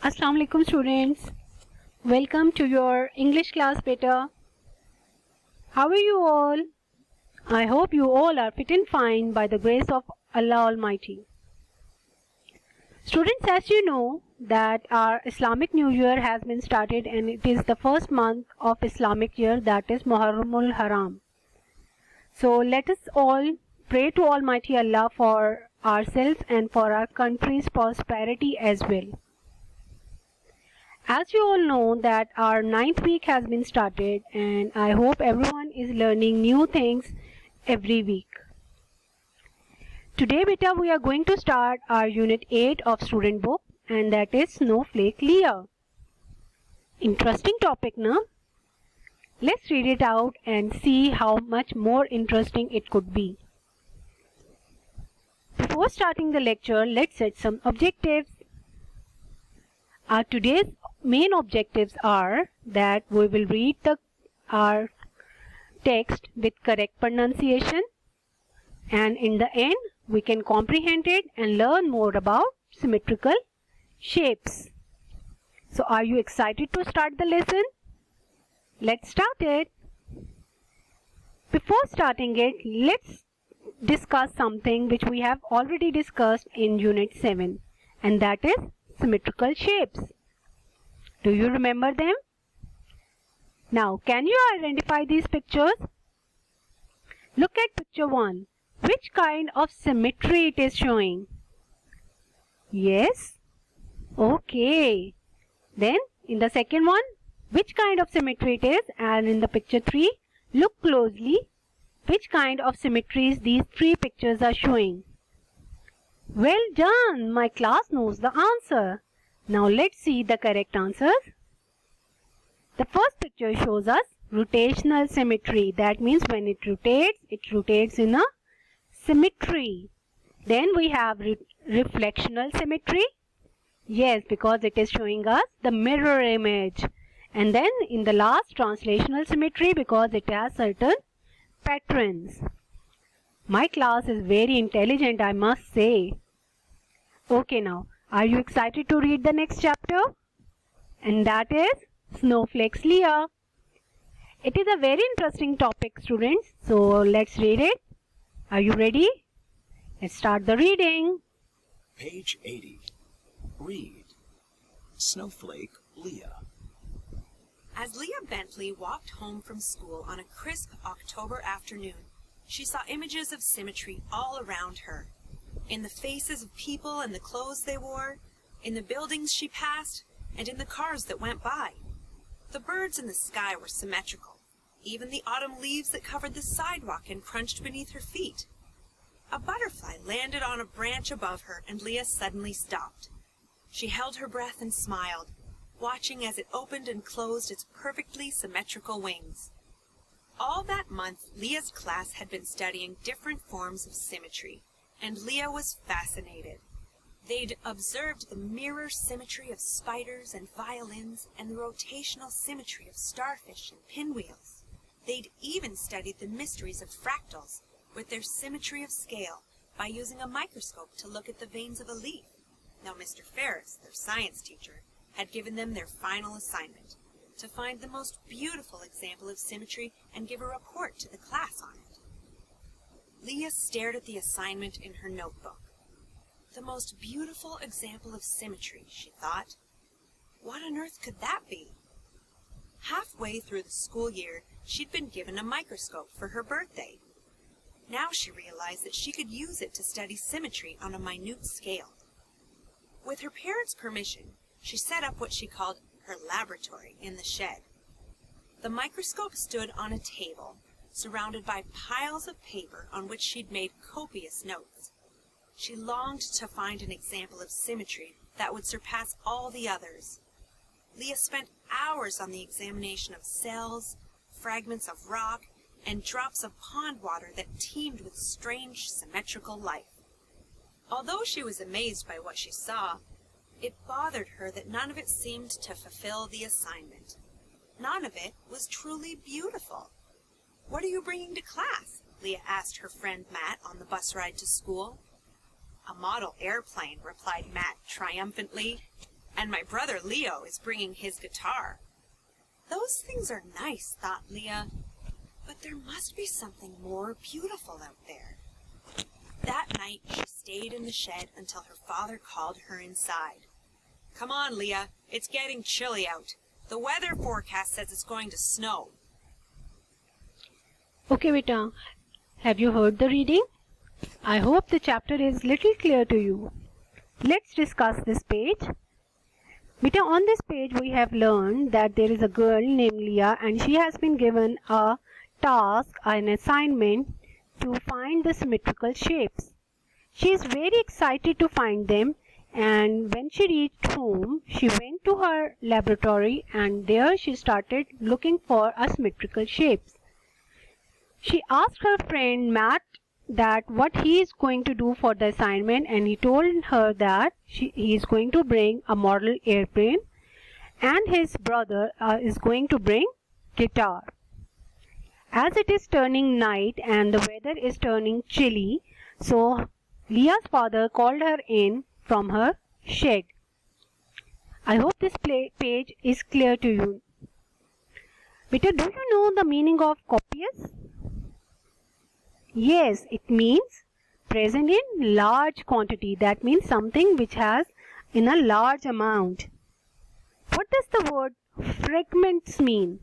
Assalamu alaikum students. Welcome to your English class beta. How are you all? I hope you all are fit and fine by the grace of Allah Almighty. Students, as you know that our Islamic New Year has been started and it is the first month of Islamic year, that is Muharramul Haram. So let us all pray to Almighty Allah for ourselves and for our country's prosperity as well. As you all know that our 9th week has been started and I hope everyone is learning new things every week. Today beta we are going to start our unit 8 of student book and that is Snowflake Leah. Interesting topic, na? Let's read it out and see how much more interesting it could be. Before starting the lecture, let's set some objectives. Our today's main objectives are that we will read our text with correct pronunciation and in the end we can comprehend it and learn more about symmetrical shapes. So are you excited to start the lesson? Let's start it. Before starting it, let's discuss something which we have already discussed in Unit 7 and that is symmetrical shapes. Do you remember them? Now, can you identify these pictures? Look at picture 1. Which kind of symmetry it is showing? Yes? Okay. Then, in the second one, which kind of symmetry it is? And in the picture 3, look closely. Which kind of symmetries these 3 pictures are showing? Well done! My class knows the answer. Now let's see the correct answers. The first picture shows us rotational symmetry. That means when it rotates in a symmetry. Then we have reflectional symmetry. Yes, because it is showing us the mirror image. And then in the last, translational symmetry, because it has certain patterns. My class is very intelligent, I must say. Okay, now, are you excited to read the next chapter? And that is Snowflake's Leah. It is a very interesting topic, students. So, let's read it. Are you ready? Let's start the reading. Page 80. Read. Snowflake Leah. As Leah Bentley walked home from school on a crisp October afternoon, she saw images of symmetry all around her. In the faces of people and the clothes they wore, in the buildings she passed, and in the cars that went by. The birds in the sky were symmetrical, even the autumn leaves that covered the sidewalk and crunched beneath her feet. A butterfly landed on a branch above her, and Leah suddenly stopped. She held her breath and smiled, watching as it opened and closed its perfectly symmetrical wings. All that month, Leah's class had been studying different forms of symmetry, and Leah was fascinated. They'd observed the mirror symmetry of spiders and violins and the rotational symmetry of starfish and pinwheels. They'd even studied the mysteries of fractals with their symmetry of scale by using a microscope to look at the veins of a leaf. Now Mr. Ferris, their science teacher, had given them their final assignment, to find the most beautiful example of symmetry and give a report to the class on it. Leah stared at the assignment in her notebook. The most beautiful example of symmetry, she thought. What on earth could that be? Halfway through the school year, she'd been given a microscope for her birthday. Now she realized that she could use it to study symmetry on a minute scale. With her parents' permission, she set up what she called her laboratory in the shed. The microscope stood on a table, surrounded by piles of paper on which she'd made copious notes. She longed to find an example of symmetry that would surpass all the others. Leah spent hours on the examination of cells, fragments of rock, and drops of pond water that teemed with strange symmetrical life. Although she was amazed by what she saw, it bothered her that none of it seemed to fulfill the assignment. None of it was truly beautiful. "What are you bringing to class?" Leah asked her friend Matt on the bus ride to school. "A model airplane," replied Matt triumphantly. And my brother Leo is bringing his guitar. Those things are nice, thought Leah, but there must be something more beautiful out there. That night, she stayed in the shed until her father called her inside. Come on, Leah, it's getting chilly out. The weather forecast says it's going to snow. Okay, beta, have you heard the reading? I hope the chapter is little clear to you. Let's discuss this page. Beta, on this page we have learned that there is a girl named Leah and she has been given a task, an assignment to find the symmetrical shapes. She is very excited to find them, and when she reached home, she went to her laboratory and there she started looking for asymmetrical shapes. She asked her friend Matt that what he is going to do for the assignment, and he told her that he is going to bring a model airplane and his brother is going to bring guitar. As it is turning night and the weather is turning chilly, so Leah's father called her in from her shed. I hope this page is clear to you. Beta, do you know the meaning of copious? Yes, it means present in large quantity. That means something which has in a large amount. What does the word fragments mean?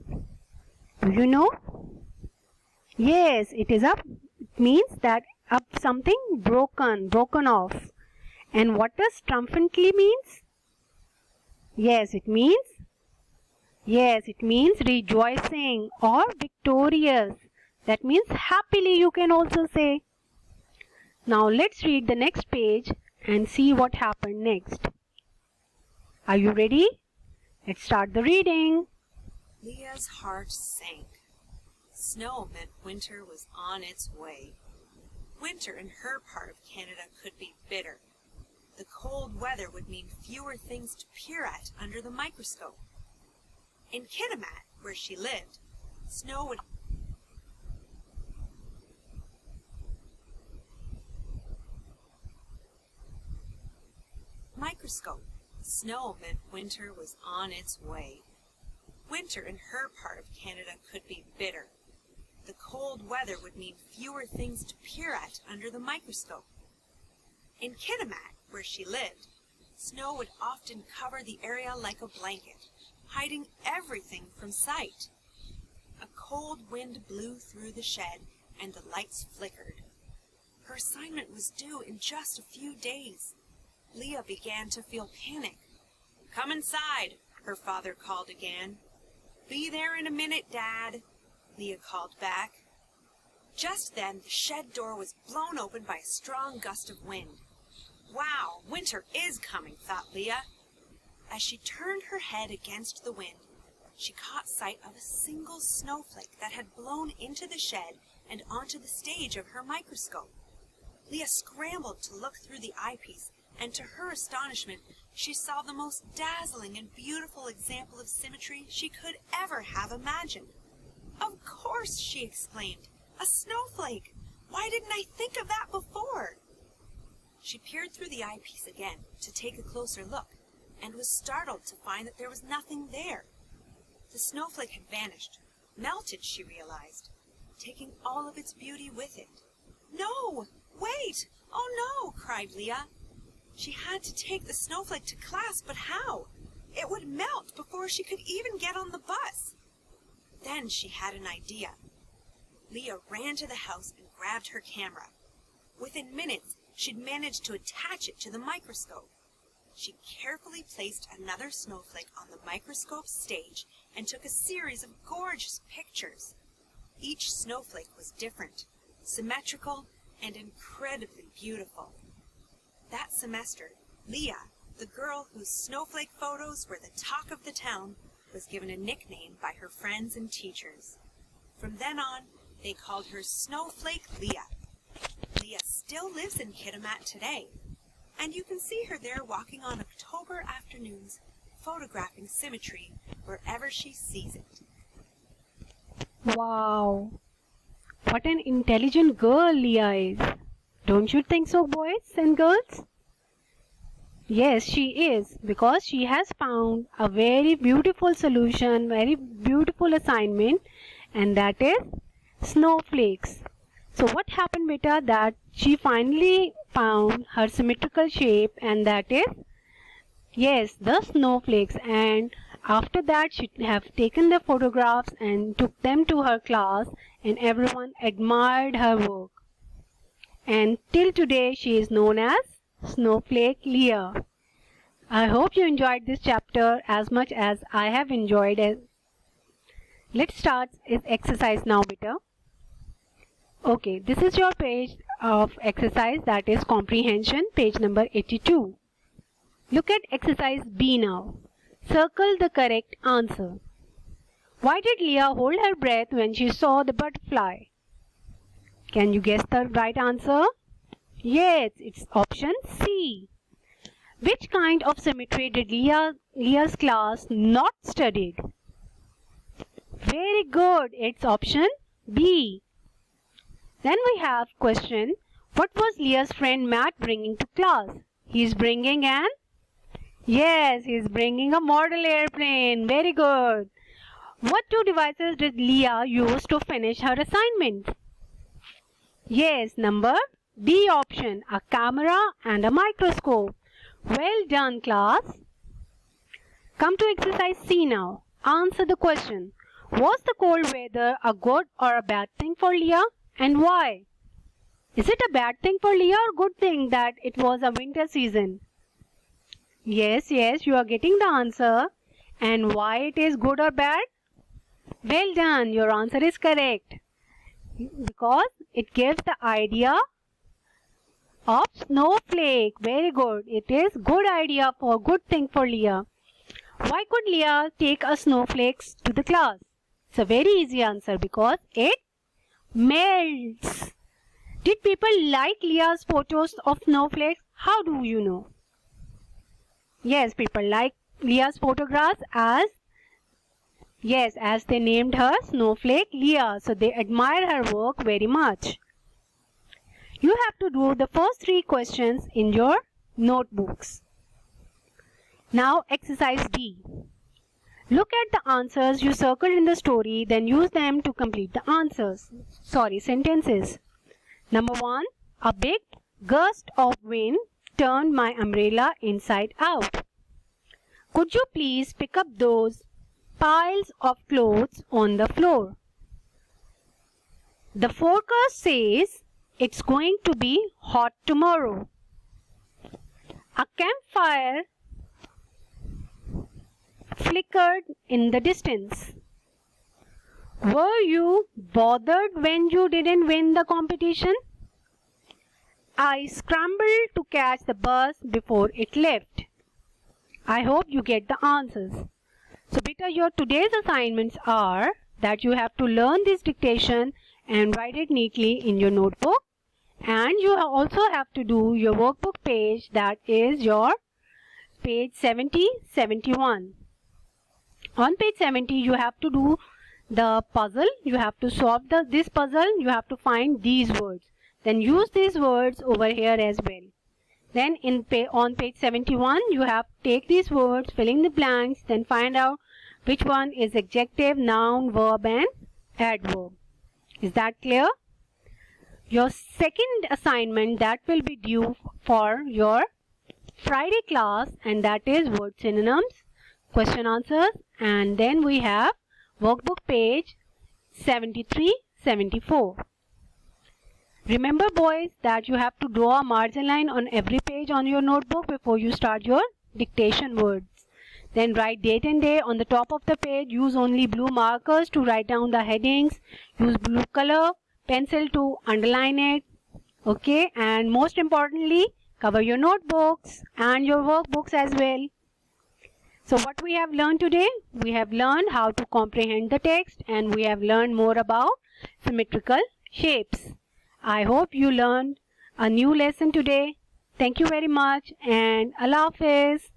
Do you know? Yes, it means that something broken off. And what does triumphantly means? Yes, it means rejoicing or victorious. That means happily, you can also say. Now let's read the next page and see what happened next. Are you ready? Let's start the reading. Leah's heart sank. Snow meant winter was on its way. Winter in her part of Canada could be bitter. The cold weather would mean fewer things to peer at under the microscope. In Kitimat, where she lived, snow would microscope. Snow meant winter was on its way. Winter in her part of Canada could be bitter. The cold weather would mean fewer things to peer at under the microscope. In Kitimat, where she lived, snow would often cover the area like a blanket, hiding everything from sight. A cold wind blew through the shed, and the lights flickered. Her assignment was due in just a few days. Leah began to feel panic. Come inside, her father called again. Be there in a minute, Dad, Leah called back. Just then, the shed door was blown open by a strong gust of wind. Wow, winter is coming, thought Leah. As she turned her head against the wind, she caught sight of a single snowflake that had blown into the shed and onto the stage of her microscope. Leah scrambled to look through the eyepiece, and to her astonishment, she saw the most dazzling and beautiful example of symmetry she could ever have imagined. Of course, she exclaimed, a snowflake! Why didn't I think of that before? She peered through the eyepiece again to take a closer look, and was startled to find that there was nothing there. The snowflake had vanished, melted, she realized, taking all of its beauty with it. No! Wait! Oh no! Cried Leah. She had to take the snowflake to class, but how? It would melt before she could even get on the bus. Then she had an idea. Leah ran to the house and grabbed her camera. Within minutes, she'd managed to attach it to the microscope. She carefully placed another snowflake on the microscope stage and took a series of gorgeous pictures. Each snowflake was different, symmetrical, and incredibly beautiful. That semester, Leah, the girl whose snowflake photos were the talk of the town, was given a nickname by her friends and teachers. From then on, they called her Snowflake Leah. Leah still lives in Kitimat today, and you can see her there walking on October afternoons, photographing symmetry wherever she sees it. Wow! What an intelligent girl Leah is. Don't you think so, boys and girls? Yes, she is, because she has found a very beautiful solution, very beautiful assignment, and that is snowflakes. So what happened, beta, that she finally found her symmetrical shape, and that is, yes, the snowflakes. And after that she have taken the photographs and took them to her class, and everyone admired her work. And till today she is known as Snowflake Leah. I hope you enjoyed this chapter as much as I have enjoyed it. Let's start this exercise now, beta. Okay, this is your page of exercise, that is comprehension, page number 82. Look at exercise B now. Circle the correct answer. Why did Leah hold her breath when she saw the butterfly? Can you guess the right answer? Yes, it's option C. Which kind of symmetry did Leah's class not studied? Very good, it's option B. Then we have question, what was Leah's friend Matt bringing to class? He's bringing he's bringing a model airplane. Very good. What two devices did Leah use to finish her assignment? Yes, number D option, a camera and a microscope. Well done, class. Come to exercise C now. Answer the question. Was the cold weather a good or a bad thing for Leah, and why? Is it a bad thing for Leah or good thing that it was a winter season? Yes, you are getting the answer. And why it is good or bad? Well done, your answer is correct. Because it gives the idea of snowflake. Very good. It is good idea for good thing for Leah. Why could Leah take a snowflakes to the class? It's a very easy answer, because it melts. Did people like Leah's photos of snowflakes? How do you know? Yes, people like Leah's photographs as they named her Snowflake Leah. So they admire her work very much. You have to do the first 3 questions in your notebooks. Now exercise D. Look at the answers you circled in the story, then use them to complete the sentences. Number 1. A big gust of wind turned my umbrella inside out. Could you please pick up those piles of clothes on the floor? The forecast says it's going to be hot tomorrow. A campfire flickered in the distance. Were you bothered when you didn't win the competition? I scrambled to catch the bus before it left. I hope you get the answers. So beta, your today's assignments are that you have to learn this dictation and write it neatly in your notebook, and you also have to do your workbook page, that is your page 70-71. On page 70 you have to do the puzzle. You have to solve this puzzle. You have to find these words. Then use these words over here as well. Then on page 71 you have to take these words, fill in the blanks, then find out which one is adjective, noun, verb and adverb. Is that clear? Your second assignment, that will be due for your Friday class, and that is word synonyms, question answers, and then we have workbook page 73-74. Remember boys that you have to draw a margin line on every page on your notebook before you start your dictation words. Then write date and day on the top of the page. Use only blue markers to write down the headings. Use blue color pencil to underline it. Okay, and most importantly, cover your notebooks and your workbooks as well. So what we have learned today? We have learned how to comprehend the text, and we have learned more about symmetrical shapes. I hope you learned a new lesson today. Thank you very much, and Allah Hafiz.